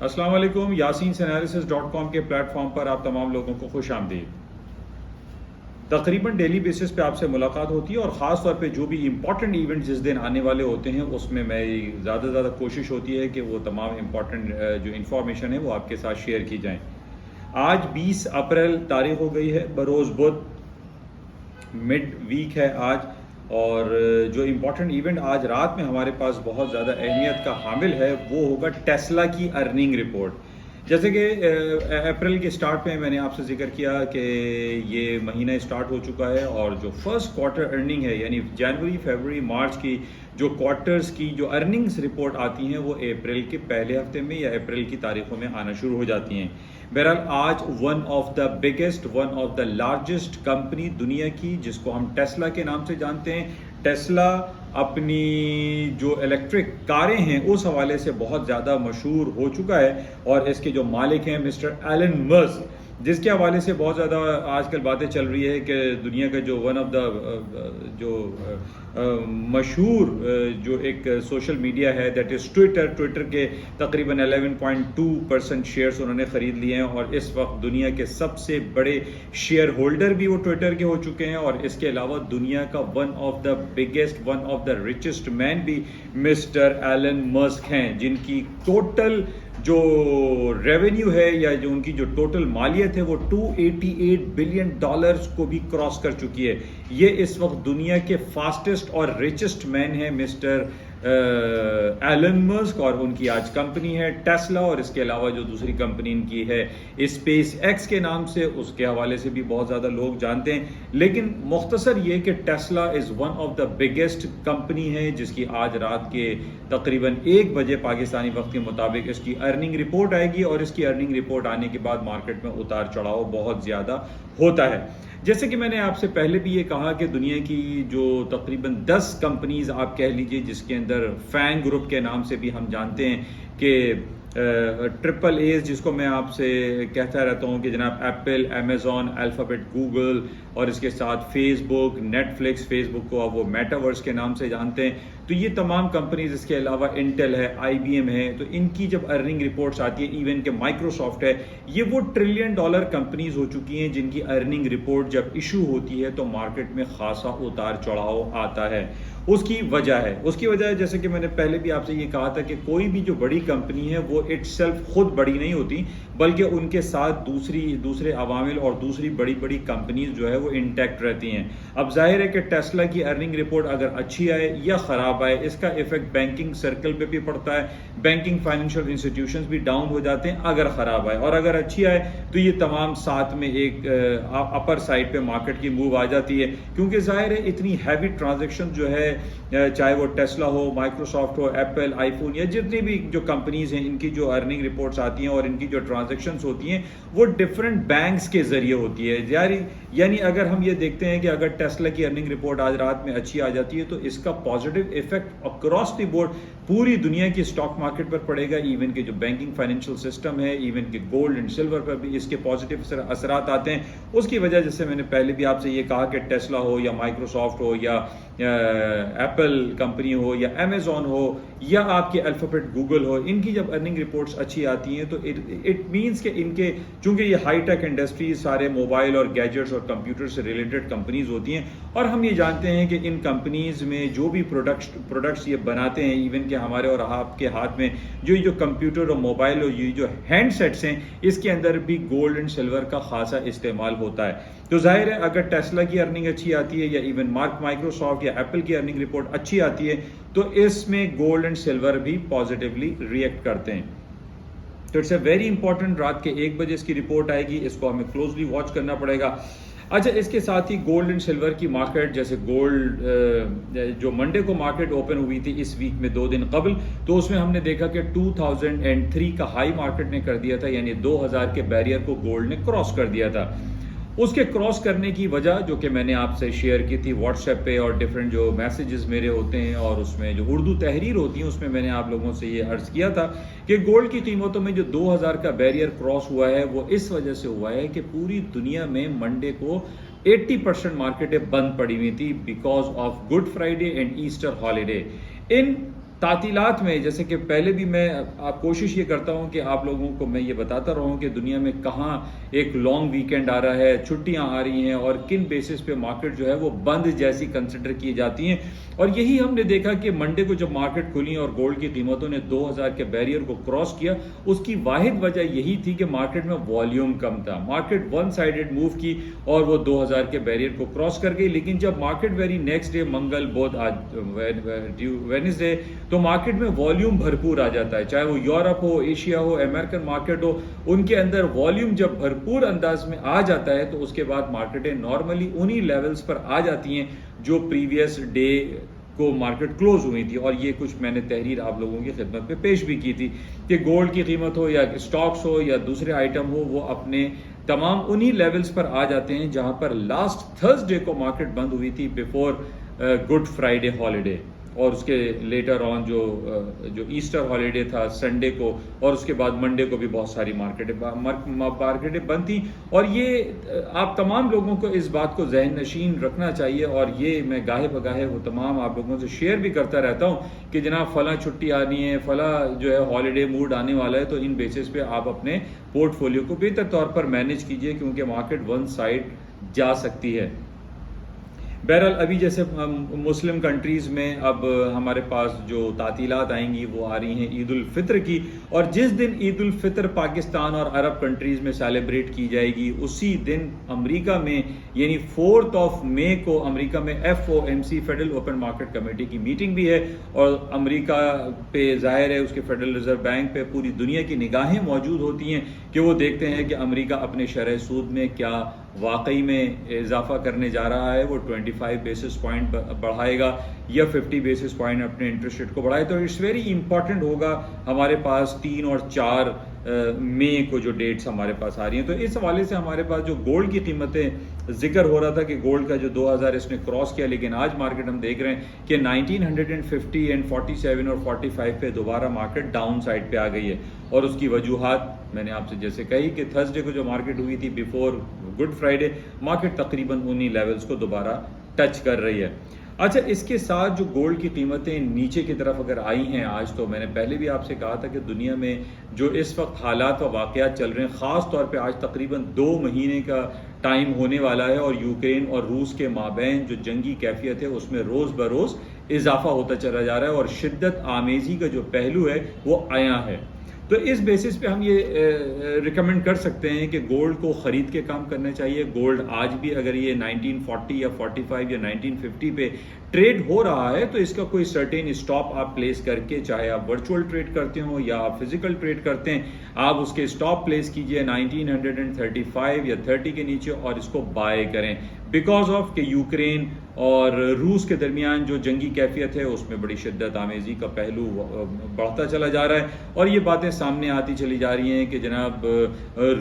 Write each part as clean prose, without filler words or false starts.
السلام علیکم. YasinSanalysis.com کے پلیٹ فارم پر آپ تمام لوگوں کو خوش آمدید. تقریباً ڈیلی بیسس پہ آپ سے ملاقات ہوتی ہے اور خاص طور پہ جو بھی امپورٹنٹ ایونٹ جس دن آنے والے ہوتے ہیں اس میں زیادہ سے زیادہ کوشش ہوتی ہے کہ وہ تمام امپورٹنٹ جو انفارمیشن ہے وہ آپ کے ساتھ شیئر کی جائیں. آج 20 اپریل تاریخ ہو گئی ہے، بروز بدھ، مڈ ویک ہے آج. اور جو امپورٹنٹ ایونٹ آج رات میں ہمارے پاس بہت زیادہ اہمیت کا حامل ہے وہ ہوگا ٹیسلا کی ارننگ رپورٹ. جیسے کہ اپریل کے سٹارٹ میں نے آپ سے ذکر کیا کہ یہ مہینہ سٹارٹ ہو چکا ہے اور جو فرسٹ کوارٹر ارننگ ہے یعنی جنوری، فیبروری، مارچ کی جو کوارٹرز کی جو ارننگز رپورٹ آتی ہیں وہ اپریل کے پہلے ہفتے میں یا اپریل کی تاریخوں میں آنا شروع ہو جاتی ہیں. بہرحال آج one of the biggest, one of the largest company دنیا کی جس کو ہم ٹیسلا کے نام سے جانتے ہیں، ٹیسلا اپنی جو الیکٹرک کاریں ہیں اس حوالے سے بہت زیادہ مشہور ہو چکا ہے اور اس کے جو مالک ہیں مسٹر ایلن مسک، جس کے حوالے سے بہت زیادہ آج کل باتیں چل رہی ہے کہ دنیا کا جو ون آف دا جو مشہور جو ایک سوشل میڈیا ہے دیٹ از ٹویٹر کے تقریباً 11.2% شیئرز انہوں نے خرید لیے ہیں اور اس وقت دنیا کے سب سے بڑے شیئر ہولڈر بھی وہ ٹویٹر کے ہو چکے ہیں. اور اس کے علاوہ دنیا کا one of the biggest, one of the richest men بھی مسٹر ایلن مسک ہیں، جن کی ٹوٹل جو ریونیو ہے یا جو ان کی جو ٹوٹل مالیت ہے وہ $288 بلین کو بھی کراس کر چکی ہے. یہ اس وقت دنیا کے فاسٹسٹ اور ریچسٹ مین ہیں مسٹر ایلن مسک، اور ان کی آج کمپنی ہے ٹیسلا، اور اس کے علاوہ جو دوسری کمپنی ان کی ہے اسپیس ایکس کے نام سے، اس کے حوالے سے بھی بہت زیادہ لوگ جانتے ہیں. لیکن مختصر یہ کہ Tesla is one of the biggest company ہے جس کی آج رات کے تقریباً 1 بجے پاکستانی وقت کے مطابق اس کی ارننگ رپورٹ آئے گی، اور اس کی ارننگ رپورٹ آنے کے بعد مارکیٹ میں اتار چڑھاؤ بہت زیادہ ہوتا ہے. جیسے کہ میں نے آپ سے پہلے بھی یہ کہا کہ دنیا کی جو تقریباً 10 کمپنیز آپ کہہ لیجئے جس کے اندر فینگ گروپ کے نام سے بھی ہم جانتے ہیں کہ ٹرپل ایز جس کو میں آپ سے کہتا رہتا ہوں کہ جناب ایپل، امیزون، الفابیٹ، گوگل اور اس کے ساتھ فیس بک، نیٹ فلکس، فیس بک کو اب وہ میٹاورس کے نام سے جانتے ہیں. تو یہ تمام کمپنیز، اس کے علاوہ انٹل ہے، IBM ہے، تو ان کی جب ارننگ رپورٹس آتی ہے، ایون کہ مائکروسافٹ ہے، یہ وہ $1 ٹریلین کمپنیز ہو چکی ہیں جن کی ارننگ رپورٹ جب ایشو ہوتی ہے تو مارکیٹ میں خاصا اتار چڑھاؤ آتا ہے. اس کی وجہ ہے جیسے کہ میں نے پہلے بھی آپ سے یہ کہا تھا کہ کوئی بھی جو بڑی کمپنی ہے وہ اٹ سیلف خود بڑی نہیں ہوتی، بلکہ ان کے ساتھ دوسرے عوامل اور دوسری بڑی کمپنیز جو ہے وہ انٹیکٹ رہتی ہیں. اب ظاہر ہے کہ ٹیسلا کی ارننگ رپورٹ اگر اچھی آئے یا خراب آئے، اس کا ایفیکٹ بینکنگ سرکل پہ بھی پڑتا ہے، بینکنگ فائنینشیل انسٹیٹیوشنز بھی ڈاؤن ہو جاتے ہیں اگر خراب آئے، اور اگر اچھی آئے تو یہ تمام ساتھ میں ایک اپر سائڈ پہ مارکیٹ کی موو آ جاتی ہے. کیونکہ ظاہر ہے اتنی ہیوی ٹرانزیکشن جو ہے، چاہے وہ ٹیسلا ہو، مائکروسافٹ ہو، ایپل، آئی فون یا جتنی بھی جو کمپنیز ہیں، ان کی جو ارننگ رپورٹس آتی ہیں اور ان کی جو ٹرانزیکشنز ہوتی ہیں وہ ڈفرینٹ بینکس کے ذریعے ہوتی ہے. یعنی اگر ہم یہ دیکھتے ہیں کہ اگر ٹیسلا کی ارننگ رپورٹ آج رات میں اچھی آ جاتی ہے تو اس کا positive effect across the board پوری دنیا کی اسٹاک مارکیٹ پر پڑے گا. ایون کہ جو بینکنگ فائنینشیل سسٹم ہے، ایون کہ گولڈ اینڈ سلور پر بھی اس کے پازیٹیو اثرات آتے ہیں. اس کی وجہ جیسے میں نے پہلے بھی آپ سے یہ کہا کہ ٹیسلا ہو یا مائکروسافٹ ہو یا ایپل کمپنی ہو یا امیزون ہو یا آپ کے الفابیٹ گوگل ہو، ان کی جب ارننگ رپورٹس اچھی آتی ہیں تو اٹ مینس کہ ان کے چونکہ یہ ہائی ٹیک انڈسٹریز سارے موبائل اور گیجٹس اور کمپیوٹر سے ریلیٹڈ کمپنیز ہوتی ہیں، اور ہم یہ جانتے ہیں کہ ان کمپنیز میں جو بھی پروڈکٹس یہ بناتے ہیں، ایون کہ ہمارے اور آپ کے ہاتھ میں جو کمپیوٹر اور موبائل اور یہ جو ہینڈ سیٹس ہیں، اس کے اندر بھی گولڈ اینڈ سلور کا خاصا استعمال ہوتا ہے. تو ظاہر ہے اگر ٹیسلا کی ارننگ اچھی آتی ہے یا ایون مائکروسافٹ یا ایپل کی ارننگ رپورٹ اچھی آتی ہے تو اس میں گولڈ اینڈ سلور بھی پازیٹیولی ریئیکٹ کرتے ہیں. تو اٹس اے ویری امپورٹنٹ، رات کے 1 بجے اس کی رپورٹ آئے گی، اس کو ہمیں کلوزلی واچ کرنا پڑے گا. اچھا، اس کے ساتھ ہی گولڈ اینڈ سلور کی مارکیٹ، جیسے گولڈ جو منڈے کو مارکیٹ اوپن ہوئی تھی اس ویک میں 2 دن قبل، تو اس میں ہم نے دیکھا کہ 2003 کا ہائی مارکیٹ نے کر دیا تھا، یعنی 2000 کے بیریئر کو گولڈ نے کراس کر دیا تھا. اس کے کراس کرنے کی وجہ جو کہ میں نے آپ سے شیئر کی تھی واٹس ایپ پہ، اور ڈفرینٹ جو میسیجز میرے ہوتے ہیں اور اس میں جو اردو تحریر ہوتی ہیں اس میں نے آپ لوگوں سے یہ عرض کیا تھا کہ گولڈ کی قیمتوں میں جو 2000 کا بیریئر کراس ہوا ہے وہ اس وجہ سے ہوا ہے کہ پوری دنیا میں منڈے کو 80% مارکیٹیں بند پڑی ہوئی تھی because of Good Friday and Easter holiday. ان تعطیلات میں جیسے کہ پہلے بھی میں آپ کوشش یہ کرتا ہوں کہ آپ لوگوں کو میں یہ بتاتا رہا ہوں کہ دنیا میں کہاں ایک لانگ ویکینڈ آ رہا ہے، چھٹیاں آ رہی ہیں، اور کن بیسس پہ مارکیٹ جو ہے وہ بند جیسی کنسیڈر کی جاتی ہیں. اور یہی ہم نے دیکھا کہ منڈے کو جب مارکیٹ کھلی اور گولڈ کی قیمتوں نے 2000 کے بیریئر کو کراس کیا، اس کی واحد وجہ یہی تھی کہ مارکیٹ میں والیوم کم تھا. مارکیٹ ون سائیڈڈ موو کی اور وہ 2000 کے بیریئر کو کراس کر گئی. لیکن جب مارکیٹ ویری نیکسٹ ڈے منگل بدھ آج وینسڈے تو مارکیٹ میں والیوم بھرپور آ جاتا ہے، چاہے وہ یورپ ہو، ایشیا ہو، امریکن مارکیٹ ہو، ان کے اندر والیوم جب بھرپور انداز میں آ جاتا ہے تو اس کے بعد مارکیٹیں نارملی انہی لیولز پر آ جاتی ہیں جو پریویس ڈے کو مارکیٹ کلوز ہوئی تھی. اور یہ کچھ میں نے تحریر آپ لوگوں کی خدمت پہ پیش بھی کی تھی کہ گولڈ کی قیمت ہو یا اسٹاکس ہو یا دوسرے آئٹم ہو، وہ اپنے تمام انہی لیولز پر آ جاتے ہیں جہاں پر لاسٹ تھرسڈے کو مارکیٹ بند ہوئی تھی بفور گڈ فرائیڈے ہالیڈے، اور اس کے لیٹر آن جو ایسٹر ہالیڈے تھا سنڈے کو، اور اس کے بعد منڈے کو بھی بہت ساری مارکیٹیں بند تھیں. اور یہ آپ تمام لوگوں کو اس بات کو ذہن نشین رکھنا چاہیے، اور یہ میں گاہے بگاہے وہ تمام آپ لوگوں سے شیئر بھی کرتا رہتا ہوں کہ جناب فلاں چھٹی آنی ہے، فلاں جو ہے ہالیڈے موڈ آنے والا ہے، تو ان بیسس پہ آپ اپنے پورٹ فولیو کو بہتر طور پر مینیج کیجئے، کیونکہ مارکیٹ ون سائڈ جا سکتی ہے. بہرحال ابھی جیسے مسلم کنٹریز میں اب ہمارے پاس جو تعطیلات آئیں گی وہ آ رہی ہیں عید الفطر کی، اور جس دن عید الفطر پاکستان اور عرب کنٹریز میں سیلیبریٹ کی جائے گی، اسی دن امریکہ میں یعنی 4 مئی کو امریکہ میں FOMC federal open market committee کی میٹنگ بھی ہے. اور امریکہ پہ ظاہر ہے اس کے فیڈرل ریزرو بینک پہ پوری دنیا کی نگاہیں موجود ہوتی ہیں کہ وہ دیکھتے ہیں کہ امریکہ اپنے شرح سود میں کیا واقعی میں اضافہ کرنے جا رہا ہے. وہ 25 بیسس پوائنٹ بڑھائے گا یا 50 بیسس پوائنٹ اپنے انٹرسٹ ریٹ کو بڑھائے. تو اٹس ویری امپورٹنٹ ہوگا ہمارے پاس 3 اور 4 مئی کو جو ڈیٹس ہمارے پاس آ رہی ہیں. تو اس حوالے سے ہمارے پاس جو گولڈ کی قیمتیں ذکر ہو رہا تھا کہ گولڈ کا جو 2000 اس نے کراس کیا، لیکن آج مارکیٹ ہم دیکھ رہے ہیں کہ 1950 اینڈ 47 اور 45 پہ دوبارہ مارکیٹ ڈاؤن سائڈ پہ آ گئی ہے. اور اس کی وجوہات میں نے آپ سے جیسے کہی کہ تھرسڈے کو جو مارکیٹ ہوئی تھی بیفور گڈ فرائیڈے، مارکیٹ تقریباً انہی لیولز کو دوبارہ ٹچ کر رہی ہے. اچھا، اس کے ساتھ جو گولڈ کی قیمتیں نیچے کی طرف اگر آئی ہیں آج، تو میں نے پہلے بھی آپ سے کہا تھا کہ دنیا میں جو اس وقت حالات و واقعات چل رہے ہیں، خاص طور پہ آج تقریباً 2 مہینے کا ٹائم ہونے والا ہے، اور یوکرین اور روس کے مابین جو جنگی کیفیت ہے اس میں روز بروز اضافہ ہوتا چلا جا رہا ہے، اور شدت آمیزی کا جو پہلو ہے وہ عیاں ہے. تو اس بیسس پہ ہم یہ ریکمنڈ کر سکتے ہیں کہ گولڈ کو خرید کے کام کرنا چاہیے. گولڈ آج بھی اگر یہ 1940 یا 45 یا 1950 پہ ٹریڈ ہو رہا ہے تو اس کا کوئی سرٹین اسٹاپ آپ پلیس کر کے، چاہے آپ ورچوئل ٹریڈ کرتے ہوں یا آپ فزیکل ٹریڈ کرتے ہیں، آپ اس کے اسٹاپ پلیس کیجئے 1935 یا 30 کے نیچے، اور اس کو بائی کریں. بیکاز آف کہ یوکرین اور روس کے درمیان جو جنگی کیفیت ہے اس میں بڑی شدت آمیزی کا پہلو بڑھتا چلا جا رہا ہے، اور یہ باتیں سامنے آتی چلی جا رہی ہیں کہ جناب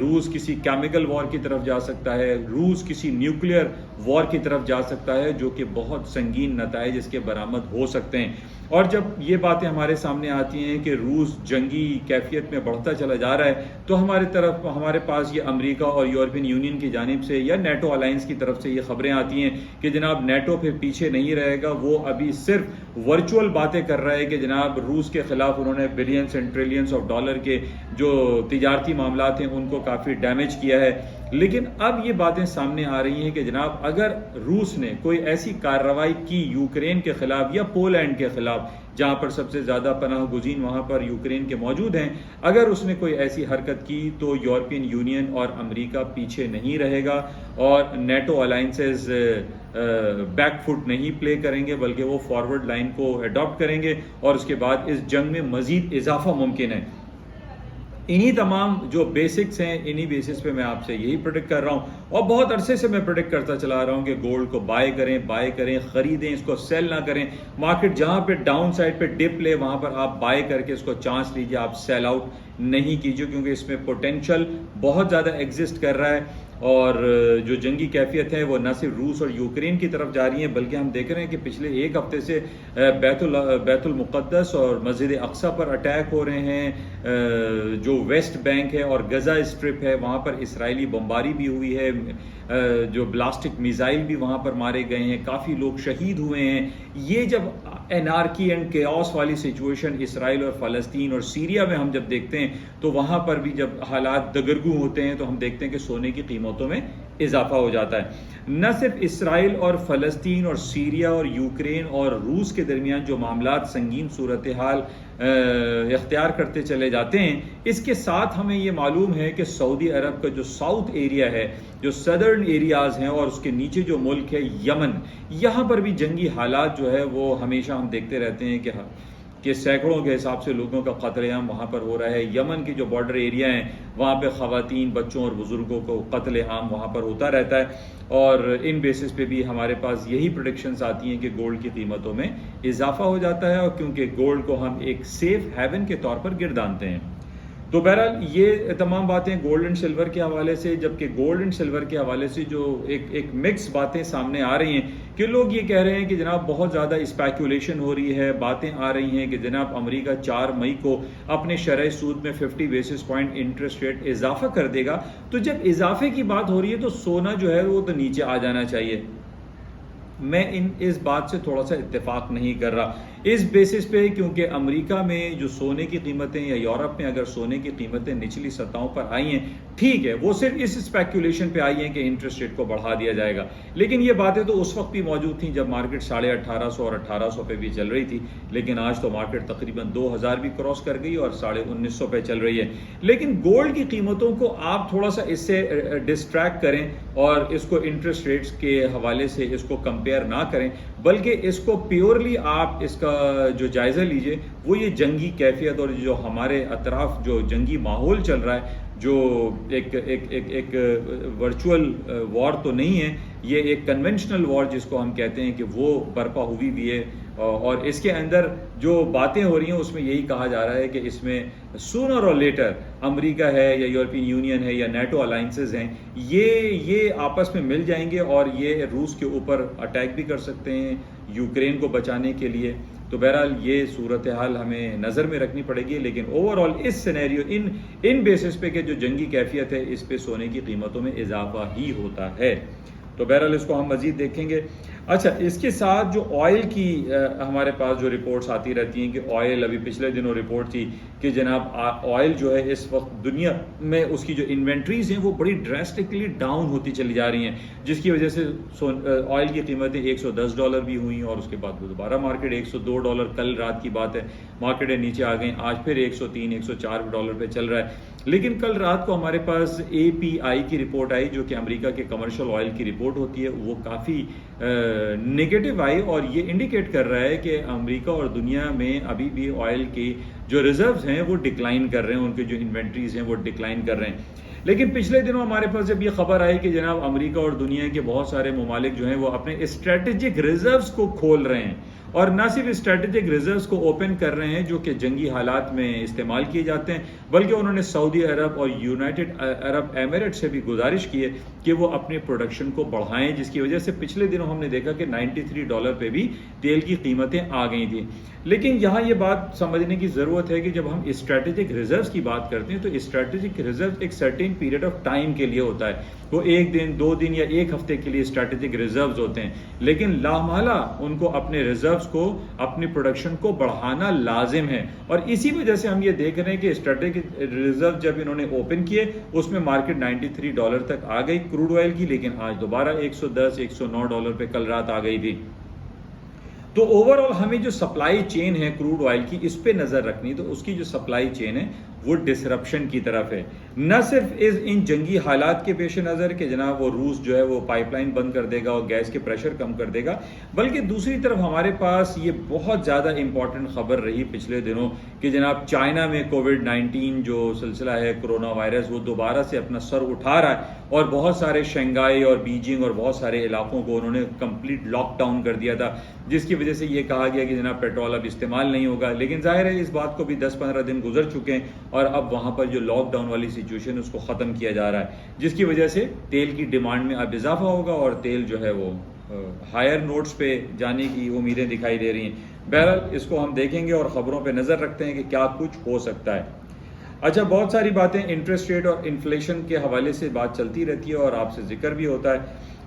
روس کسی کیمیکل وار کی طرف جا سکتا ہے، روس کسی نیوکلیئر وار کی طرف جا سکتا ہے، جو کہ بہت سنگین نتائج اس کے برآمد ہو سکتے ہیں. اور جب یہ باتیں ہمارے سامنے آتی ہیں کہ روس جنگی کیفیت میں بڑھتا چلا جا رہا ہے، تو ہمارے پاس یہ امریکہ اور یورپین یونین کی جانب سے یا نیٹو الائنس کی طرف سے یہ خبریں آتی ہیں کہ جناب نیٹو پھر پیچھے نہیں رہے گا. وہ ابھی صرف ورچوئل باتیں کر رہا ہے کہ جناب روس کے خلاف انہوں نے billions and trillions of dollar کے جو تجارتی معاملات ہیں ان کو کافی ڈیمیج کیا ہے. لیکن اب یہ باتیں سامنے آ رہی ہیں کہ جناب اگر روس نے کوئی ایسی کارروائی کی یوکرین کے خلاف یا پولینڈ کے خلاف، جہاں پر سب سے زیادہ پناہ گزین وہاں پر یوکرین کے موجود ہیں، اگر اس نے کوئی ایسی حرکت کی تو یورپین یونین اور امریکہ پیچھے نہیں رہے گا، اور نیٹو الائنسز بیک فٹ نہیں پلے کریں گے، بلکہ وہ فارورڈ لائن کو اڈاپٹ کریں گے، اور اس کے بعد اس جنگ میں مزید اضافہ ممکن ہے. انہی تمام جو بیسکس ہیں، انہی بیسس پہ میں آپ سے یہی پریڈکٹ کر رہا ہوں، اور بہت عرصے سے میں پریڈکٹ کرتا چلا رہا ہوں کہ گولڈ کو بائی کریں، خریدیں، اس کو سیل نہ کریں. مارکیٹ جہاں پہ ڈاؤن سائڈ پہ ڈپ لے وہاں پر آپ بائی کر کے اس کو چانس لیجیے، آپ سیل آؤٹ نہیں کیجیے، کیونکہ اس میں پوٹینشیل بہت زیادہ ایگزسٹ کر رہا ہے. اور جو جنگی کیفیت ہے وہ نہ صرف روس اور یوکرین کی طرف جا رہی ہیں، بلکہ ہم دیکھ رہے ہیں کہ پچھلے ایک ہفتے سے بیت المقدس اور مسجد اقصی پر اٹیک ہو رہے ہیں. جو ویسٹ بینک ہے اور غزہ اسٹرپ ہے وہاں پر اسرائیلی بمباری بھی ہوئی ہے، جو بلاسٹک میزائل بھی وہاں پر مارے گئے ہیں، کافی لوگ شہید ہوئے ہیں. یہ جب انارکی اینڈ کیوس والی سچویشن اسرائیل اور فلسطین اور سیریا میں ہم جب دیکھتے ہیں تو وہاں پر بھی جب حالات دگرگوں ہوتے ہیں تو ہم دیکھتے ہیں کہ سونے کی قیمتوں میں اضافہ ہو جاتا ہے۔ نہ صرف اسرائیل اور فلسطین اور سیریا اور یوکرین اور روس کے درمیان جو معاملات سنگین صورتحال اختیار کرتے چلے جاتے ہیں، اس کے ساتھ ہمیں یہ معلوم ہے کہ سعودی عرب کا جو ساؤتھ ایریا ہے، جو سدرن ایریاز ہیں اور اس کے نیچے جو ملک ہے یمن، یہاں پر بھی جنگی حالات جو ہے وہ ہمیشہ ہم دیکھتے رہتے ہیں کہ سینکڑوں کے حساب سے لوگوں کا قتل عام وہاں پر ہو رہا ہے۔ یمن کے جو بارڈر ایریا ہیں وہاں پہ خواتین، بچوں اور بزرگوں کو قتل عام وہاں پر ہوتا رہتا ہے، اور ان بیسس پہ بھی ہمارے پاس یہی پریڈکشنز آتی ہیں کہ گولڈ کی قیمتوں میں اضافہ ہو جاتا ہے، اور کیونکہ گولڈ کو ہم ایک سیف ہیون کے طور پر گردانتے ہیں۔ تو بہرحال یہ تمام باتیں گولڈ اینڈ سلور کے حوالے سے، جبکہ گولڈ اینڈ سلور کے حوالے سے جو ایک مکس باتیں سامنے آ رہی ہیں کہ لوگ یہ کہہ رہے ہیں کہ جناب بہت زیادہ اسپیکولیشن ہو رہی ہے، باتیں آ رہی ہیں کہ جناب امریکہ 4 مئی کو اپنے شرح سود میں 50 بیسس پوائنٹ انٹرسٹ ریٹ اضافہ کر دے گا۔ تو جب اضافے کی بات ہو رہی ہے تو سونا جو ہے وہ تو نیچے آ جانا چاہیے۔ میں اس بات سے تھوڑا سا اتفاق نہیں کر رہا اس بیسس پہ، کیونکہ امریکہ میں جو سونے کی قیمتیں یا یورپ میں اگر سونے کی قیمتیں نچلی سطحوں پر آئی ہیں، ٹھیک ہے، وہ صرف اس اسپیکولیشن پہ آئی ہیں کہ انٹرسٹ ریٹ کو بڑھا دیا جائے گا، لیکن یہ باتیں تو اس وقت بھی موجود تھیں جب مارکیٹ 1850 اور 1800 پہ بھی چل رہی تھی، لیکن آج تو مارکیٹ تقریباً 2000 بھی کراس کر گئی اور 1950 پہ چل رہی ہے۔ لیکن گولڈ کی قیمتوں کو آپ تھوڑا سا اس سے ڈسٹریکٹ کریں اور اس کو انٹرسٹ ریٹس کے حوالے سے اس کو کمپیئر نہ کریں، بلکہ اس کو پیورلی آپ اس کا جو جائزہ لیجئے وہ یہ جنگی کیفیت اور جو ہمارے اطراف جو جنگی ماحول چل رہا ہے، جو ایک ورچوئل وار تو نہیں ہے، یہ ایک کنونشنل وار جس کو ہم کہتے ہیں کہ وہ برپا ہوئی بھی ہے، اور اس کے اندر جو باتیں ہو رہی ہیں اس میں یہی کہا جا رہا ہے کہ اس میں سونر اور لیٹر امریکہ ہے یا یورپین یونین ہے یا نیٹو الائنسز ہیں، یہ آپس میں مل جائیں گے اور یہ روس کے اوپر اٹیک بھی کر سکتے ہیں یوکرین کو بچانے کے لیے۔ تو بہرحال یہ صورتحال ہمیں نظر میں رکھنی پڑے گی، لیکن اوورآل اس سینیریو ان بیسس پہ کہ جو جنگی کیفیت ہے اس پہ سونے کی قیمتوں میں اضافہ ہی ہوتا ہے۔ تو بہرحال اس کو ہم مزید دیکھیں گے۔ اچھا، اس کے ساتھ جو آئل کی ہمارے پاس جو رپورٹس آتی رہتی ہیں کہ آئل، ابھی پچھلے دنوں رپورٹ تھی کہ جناب آئل جو ہے اس وقت دنیا میں اس کی جو انوینٹریز ہیں وہ بڑی ڈراسٹکلی ڈاؤن ہوتی چلی جا رہی ہیں، جس کی وجہ سے آئل کی قیمتیں $110 بھی ہوئیں اور اس کے بعد دوبارہ مارکیٹ $102، کل رات کی بات ہے مارکیٹیں نیچے آ گئیں، آج پھر $103 $104 پہ چل رہا ہے۔ لیکن کل رات کو ہمارے پاس API کی رپورٹ آئی جو کہ امریکہ کے کمرشل آئل کی رپورٹ ہوتی ہے، وہ کافی نیگیٹو آئی اور یہ انڈیکیٹ کر رہا ہے کہ امریکہ اور دنیا میں ابھی بھی آئل کی جو ریزروز ہیں وہ ڈکلائن کر رہے ہیں، ان کے جو انوینٹریز ہیں وہ ڈکلائن کر رہے ہیں۔ لیکن پچھلے دنوں ہمارے پاس جب یہ خبر آئی کہ جناب امریکہ اور دنیا کے بہت سارے ممالک جو ہیں وہ اپنے اسٹریٹجک ریزروز کو کھول رہے ہیں، اور نہ صرف اسٹریٹجک ریزروز کو اوپن کر رہے ہیں جو کہ جنگی حالات میں استعمال کیے جاتے ہیں، بلکہ انہوں نے سعودی عرب اور یونائٹڈ عرب ایمریٹ سے بھی گزارش کی ہے کہ وہ اپنے پروڈکشن کو بڑھائیں، جس کی وجہ سے پچھلے دنوں ہم نے دیکھا کہ $93 پہ بھی تیل کی قیمتیں آ گئی تھیں۔ لیکن یہاں یہ بات سمجھنے کی ضرورت ہے کہ جب ہم اسٹریٹجک ریزروز کی بات کرتے ہیں تو اسٹریٹجک ریزرو ایک سرٹین پیریڈ آف ٹائم کے لیے ہوتا ہے، وہ 1 دن 2 دن یا 1 ہفتے کے لیے اسٹریٹجک ریزروز ہوتے ہیں، لیکن لامحالہ ان کو اپنے ریزروز کو، اپنی پروڈکشن کو بڑھانا لازم ہے، اور اسی وجہ سے ہم یہ دیکھ رہے ہیں کہ اسٹریٹجک ریزرو جب انہوں نے اوپن کیے اس میں مارکیٹ $93 تک آ گئی کروڈ آئل کی، لیکن آج دوبارہ $110 $109 پہ کل رات آ گئی تھی۔ تو اوورآل ہمیں جو سپلائی چین ہے کروڈ آئل کی اس پہ نظر رکھنی، تو اس کی جو سپلائی چین ہے وہ ڈسرپشن کی طرف ہے، نہ صرف ان جنگی حالات کے پیش نظر کہ جناب وہ روس جو ہے وہ پائپ لائن بند کر دے گا اور گیس کے پریشر کم کر دے گا، بلکہ دوسری طرف ہمارے پاس یہ بہت زیادہ امپورٹنٹ خبر رہی پچھلے دنوں کہ جناب چائنا میں کووڈ-19 جو سلسلہ ہے کرونا وائرس وہ دوبارہ سے اپنا سر اٹھا رہا ہے، اور بہت سارے شنگھائی اور بیجنگ اور بہت سارے علاقوں کو انہوں نے کمپلیٹ لاک ڈاؤن کر دیا تھا، جس کی وجہ سے یہ کہا گیا کہ جناب پیٹرول اب استعمال نہیں ہوگا، لیکن ظاہر ہے اس بات کو بھی 10-15 دن گزر چکے ہیں اور اب وہاں پر جو لاک ڈاؤن والی سچویشن اس کو ختم کیا جا رہا ہے، جس کی وجہ سے تیل کی ڈیمانڈ میں اب اضافہ ہوگا اور تیل جو ہے وہ ہائر نوٹس پہ جانے کی امیدیں دکھائی دے رہی ہیں۔ بہرحال اس کو ہم دیکھیں گے اور خبروں پہ نظر رکھتے ہیں کہ کیا کچھ ہو سکتا ہے۔ اچھا، بہت ساری باتیں انٹرسٹ ریٹ اور انفلیشن کے حوالے سے بات چلتی رہتی ہے اور آپ سے ذکر بھی ہوتا ہے،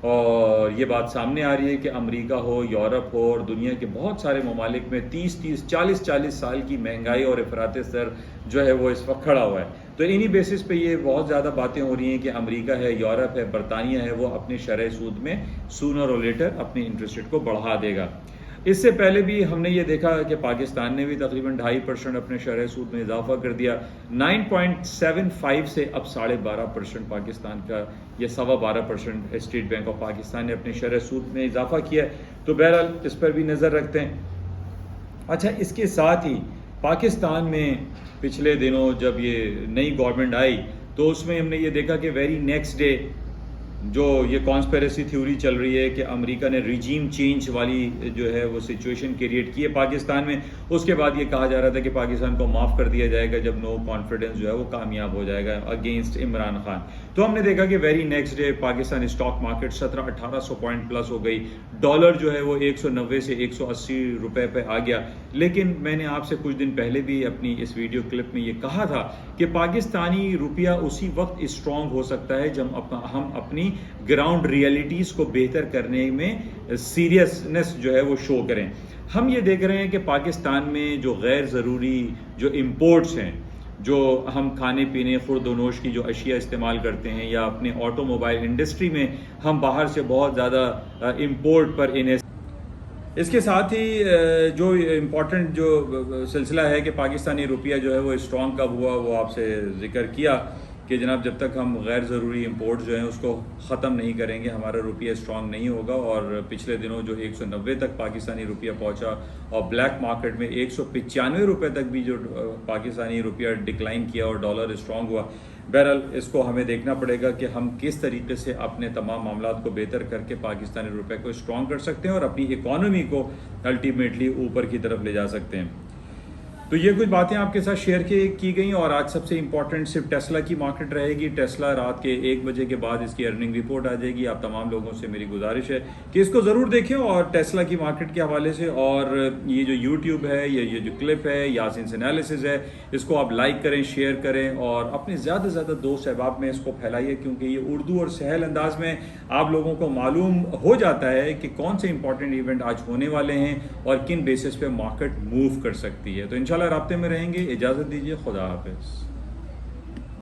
اور یہ بات سامنے آ رہی ہے کہ امریکہ ہو، یورپ ہو اور دنیا کے بہت سارے ممالک میں 40 سال کی مہنگائی اور افراط زر جو ہے وہ اس وقت کھڑا ہوا ہے. تو انہی بیسس پہ یہ بہت زیادہ باتیں ہو رہی ہیں کہ امریکہ ہے، یورپ ہے، برطانیہ ہے، وہ اپنے شرح سود میں سونر اور لیٹر اپنی انٹرسٹ ریٹ کو بڑھا دے گا. اس سے پہلے بھی ہم نے یہ دیکھا کہ پاکستان نے بھی تقریباً 2.5% اپنے شرح سود میں اضافہ کر دیا. 9.75 سے اب 12.5% پاکستان کا، یہ 12.25% اسٹیٹ بینک آف پاکستان نے اپنے شرح سود میں اضافہ کیا ہے. تو بہرحال اس پر بھی نظر رکھتے ہیں. اچھا، اس کے ساتھ ہی پاکستان میں پچھلے دنوں جب یہ نئی گورنمنٹ آئی تو اس میں ہم نے یہ دیکھا کہ ویری نیکسٹ ڈے جو یہ کانسپیریسی تھیوری چل رہی ہے کہ امریکہ نے ریجیم چینج والی جو ہے وہ سچویشن کریٹ کی ہے پاکستان میں. اس کے بعد یہ کہا جا رہا تھا کہ پاکستان کو معاف کر دیا جائے گا جب نو کانفیڈنس جو ہے وہ کامیاب ہو جائے گا اگینسٹ عمران خان. تو ہم نے دیکھا کہ very next day Pakistan stock market 1700-1800 point plus ہو گئی. ڈالر جو ہے وہ 190 سے 180 روپے پہ آ گیا. لیکن میں نے آپ سے کچھ دن پہلے بھی اپنی اس ویڈیو کلپ میں یہ کہا تھا کہ پاکستانی روپیہ اسی وقت اسٹرانگ ہو سکتا ہے جب ہم اپنی گراؤنڈ ریئلٹیز کو بہتر کرنے میں سیریسنس جو ہے وہ شو کریں. ہم یہ دیکھ رہے ہیں کہ پاکستان میں جو غیر ضروری جو امپورٹس ہیں، جو ہم کھانے پینے خورد و نوش کی جو اشیاء استعمال کرتے ہیں، یا اپنے آٹو موبائل انڈسٹری میں ہم باہر سے بہت زیادہ امپورٹ پر انہیں. اس کے ساتھ ہی جو امپورٹنٹ جو سلسلہ ہے کہ پاکستانی روپیہ جو ہے وہ اسٹرانگ کب ہوا، وہ آپ سے ذکر کیا کہ جناب جب تک ہم غیر ضروری امپورٹ جو ہیں اس کو ختم نہیں کریں گے ہمارا روپیہ اسٹرانگ نہیں ہوگا. اور پچھلے دنوں جو 190 تک پاکستانی روپیہ پہنچا اور بلیک مارکیٹ میں 195 روپے تک بھی جو پاکستانی روپیہ ڈکلائن کیا اور ڈالر اسٹرانگ ہوا. بہرحال اس کو ہمیں دیکھنا پڑے گا کہ ہم کس طریقے سے اپنے تمام معاملات کو بہتر کر کے پاکستانی روپے کو اسٹرانگ کر سکتے ہیں اور اپنی اکانومی کو الٹیمیٹلی اوپر کی طرف لے جا سکتے ہیں. تو یہ کچھ باتیں آپ کے ساتھ شیئر کی گئیں. اور آج سب سے امپورٹنٹ صرف ٹیسلا کی مارکیٹ رہے گی. ٹیسلا رات کے 1 بجے کے بعد اس کی ارننگ رپورٹ آ جائے گی. آپ تمام لوگوں سے میری گزارش ہے کہ اس کو ضرور دیکھیں اور ٹیسلا کی مارکیٹ کے حوالے سے اور یہ جو یوٹیوب ہے یا یہ جو کلپ ہے یاسین انالیسز ہے اس کو آپ لائک کریں، شیئر کریں اور اپنے زیادہ سے زیادہ دوست احباب میں اس کو پھیلائیے، کیونکہ یہ اردو اور سہل انداز میں آپ لوگوں کو معلوم ہو جاتا ہے کہ کون سے امپورٹنٹ ایونٹ آج ہونے والے ہیں اور کن بیسس پہ مارکیٹ موو کر سکتی ہے. تو انشاءاللہ رابطے میں رہیں گے. اجازت دیجیے. خدا حافظ.